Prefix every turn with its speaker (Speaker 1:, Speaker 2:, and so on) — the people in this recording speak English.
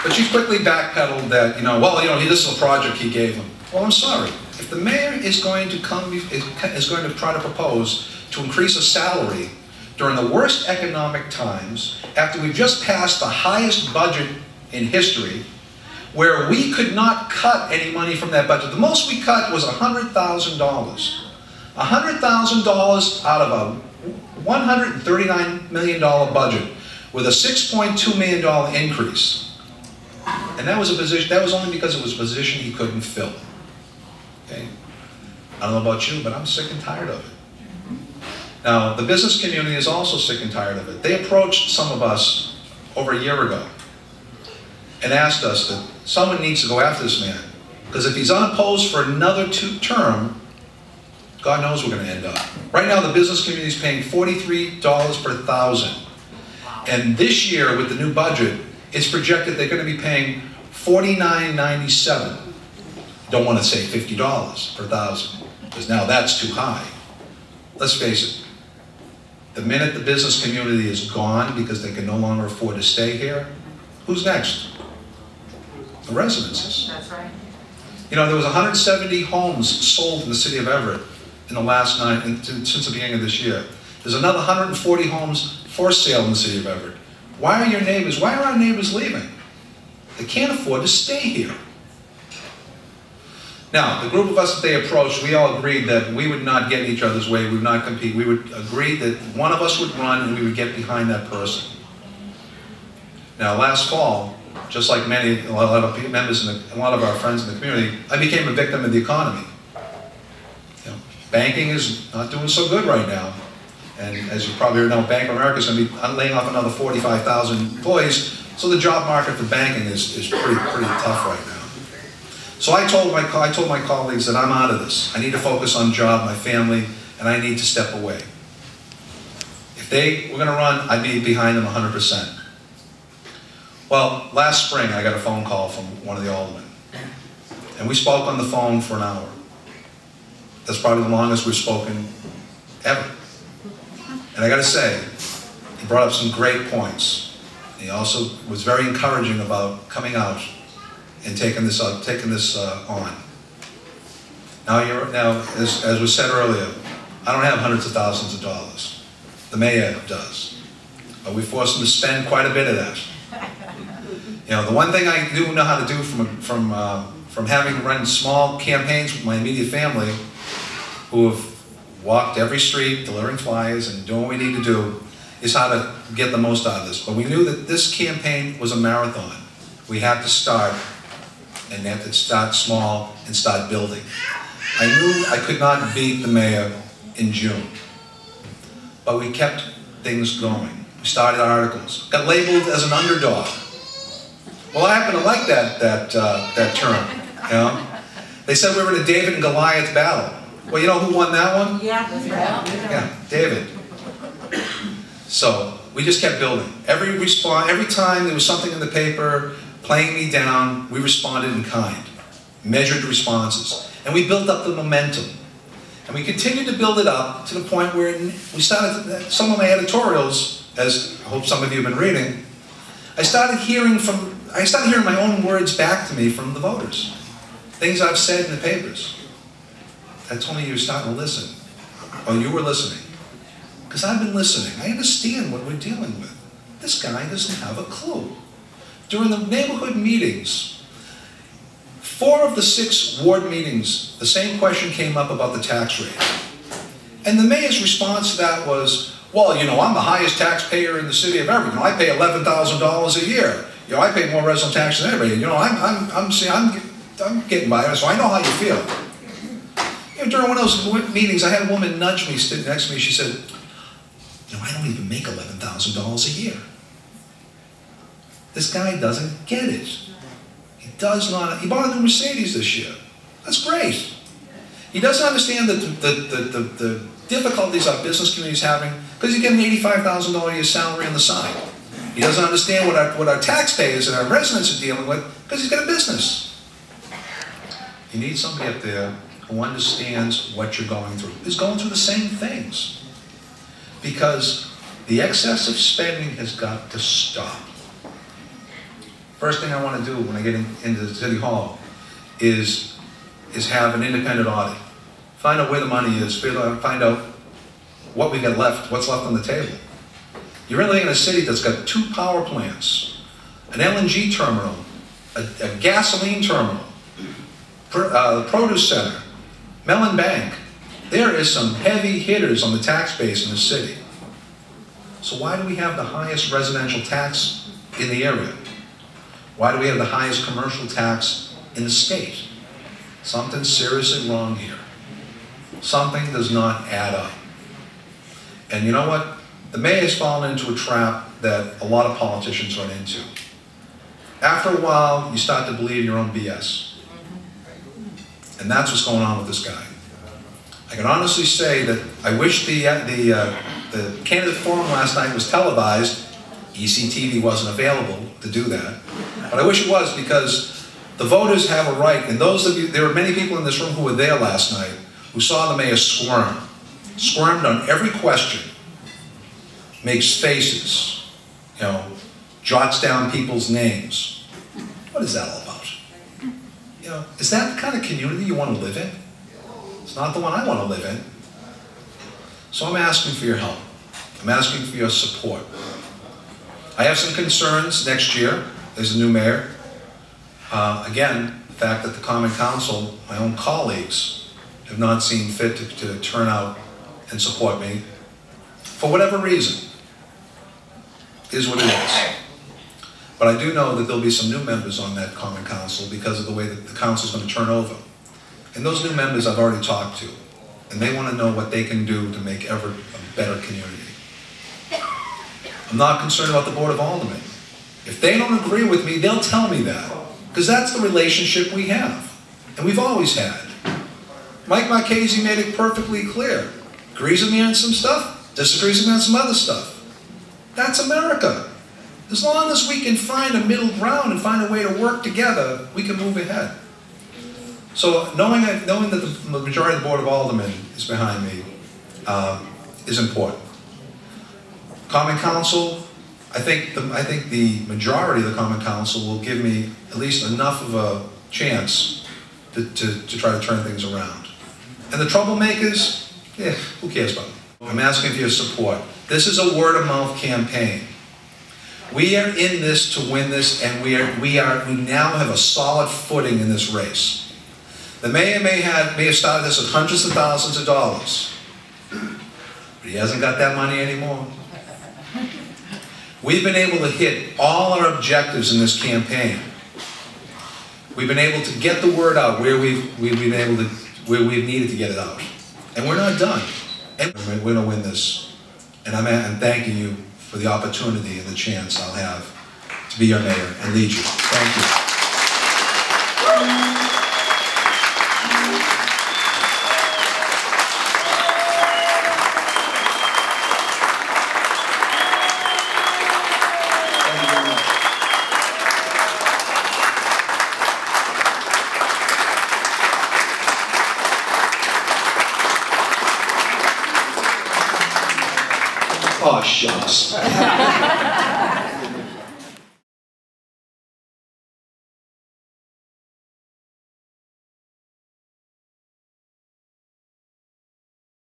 Speaker 1: But she quickly backpedaled that, well, this is a project he gave him. Well, I'm sorry. If the mayor is going to try to propose to increase a salary during the worst economic times, after we've just passed the highest budget in history, where we could not cut any money from that budget. The most we cut was $100,000. $100,000 out of a $139 million budget with a $6.2 million increase. And that was only because it was a position he couldn't fill. Okay? I don't know about you, but I'm sick and tired of it. Now, the business community is also sick and tired of it. They approached some of us over a year ago and asked us that someone needs to go after this man, because if he's unopposed for another term, God knows we're going to end up. Right now, the business community is paying $43 per thousand. And this year, with the new budget, it's projected they're going to be paying $49.97. Don't want to say $50 per thousand, because now that's too high. Let's face it. The minute the business community is gone because they can no longer afford to stay here, who's next? The residences.
Speaker 2: That's right.
Speaker 1: There was 170 homes sold in the city of Everett in the last since the beginning of this year. There's another 140 homes for sale in the city of Everett. Why are our neighbors leaving? They can't afford to stay here. Now, the group of us that they approached, we all agreed that we would not get in each other's way, we would not compete. We would agree that one of us would run and we would get behind that person. Now, last fall, just like a lot of members and a lot of our friends in the community, I became a victim of the economy. Banking is not doing so good right now. And as you probably know, Bank of America is going to be laying off another 45,000 employees, so the job market for banking is pretty tough right now. So I told my colleagues that I'm out of this. I need to focus on job, my family, and I need to step away. If they were going to run, I'd be behind them 100%. Well, last spring I got a phone call from one of the aldermen, and we spoke on the phone for an hour. That's probably the longest we've spoken ever. And I got to say, he brought up some great points. He also was very encouraging about coming out and taking this on. Now, as was said earlier, I don't have hundreds of thousands of dollars. The mayor does. But we forced him to spend quite a bit of that. The one thing I do know how to do from having run small campaigns with my immediate family, who have walked every street delivering flyers and doing what we need to do, is how to get the most out of this. But we knew that this campaign was a marathon. We had to start, and we had to start small and start building. I knew I could not beat the mayor in June, but we kept things going. We started articles, got labeled as an underdog. Well, I happen to like that term. They said we were in a David and Goliath battle. Well, you know who won that one?
Speaker 2: Yeah,
Speaker 1: David. So we just kept building. Every time there was something in the paper playing me down, we responded in kind, measured responses, and we built up the momentum. And we continued to build it up to the point where we started, some of my editorials, as I hope some of you have been reading, I started hearing my own words back to me from the voters. Things I've said in the papers. That told me you were starting to listen. Or you were listening. Because I've been listening. I understand what we're dealing with. This guy doesn't have a clue. During the neighborhood meetings, 4 of the 6 ward meetings, the same question came up about the tax rate. And the mayor's response to that was, well, I'm the highest taxpayer in the city of Everett. I pay $11,000 a year. I pay more resident tax than everybody. I'm getting by, so I know how you feel. During one of those meetings, I had a woman nudge me, sit next to me. She said, I don't even make $11,000 a year. This guy doesn't get it. He does not. He bought a new Mercedes this year. That's great. He doesn't understand the difficulties our business community is having because he's getting an $85,000 a year salary on the side. He doesn't understand what our taxpayers and our residents are dealing with because he's got a business. You need somebody up there who understands what you're going through, is going through the same things. Because the excessive spending has got to stop. first thing I want to do when I get into City Hall is have an independent audit. Find out where the money is, find out what we got left, what's left on the table. You're living in a city that's got 2 power plants, an LNG terminal, a gasoline terminal, the produce center, Mellon Bank. There is some heavy hitters on the tax base in the city. So why do we have the highest residential tax in the area? Why do we have the highest commercial tax in the state? Something's seriously wrong here. Something does not add up. And you know what? The mayor has fallen into a trap that a lot of politicians run into. After a while, you start to believe your own BS. And that's what's going on with this guy. I can honestly say that I wish the candidate forum last night was televised. ECTV wasn't available to do that. But I wish it was, because the voters have a right, and those of you, there were many people in this room who were there last night who saw the mayor squirm. Squirmed on every question. Makes faces, you know, jots down people's names. What is that all about? You know, is that the kind of community you want to live in? It's not the one I want to live in. So I'm asking for your help. I'm asking for your support. I have some concerns next year. There's a new mayor. Again, the fact that the Common Council, my own colleagues, have not seen fit to turn out and support me, for whatever reason, is what it is. But I do know that there'll be some new members on that Common Council because of the way that the council's going to turn over. And those new members I've already talked to, and they want to know what they can do to make ever a better community. I'm not concerned about the Board of Aldermen. If they don't agree with me, they'll tell me that, because that's the relationship we have, and we've always had. Mike Marchese made it perfectly clear. Agrees with me on some stuff, disagrees with me on some other stuff. That's America. As long as we can find a middle ground and find a way to work together, we can move ahead. So knowing that the majority of the Board of Aldermen is behind me is important. Common Council, I think the majority of the Common Council will give me at least enough of a chance to try to turn things around. And the troublemakers, yeah, who cares about them? I'm asking for your support. This is a word-of-mouth campaign. We are in this to win this, and we now have a solid footing in this race. The mayor may have started this with hundreds of thousands of dollars, but he hasn't got that money anymore. We've been able to hit all our objectives in this campaign. We've been able to get the word out where we've needed to get it out, and we're not done. And we're going to win this, and I'm thanking you for the opportunity and the chance I'll have to be your mayor and lead you. Thank you. Oh, shucks.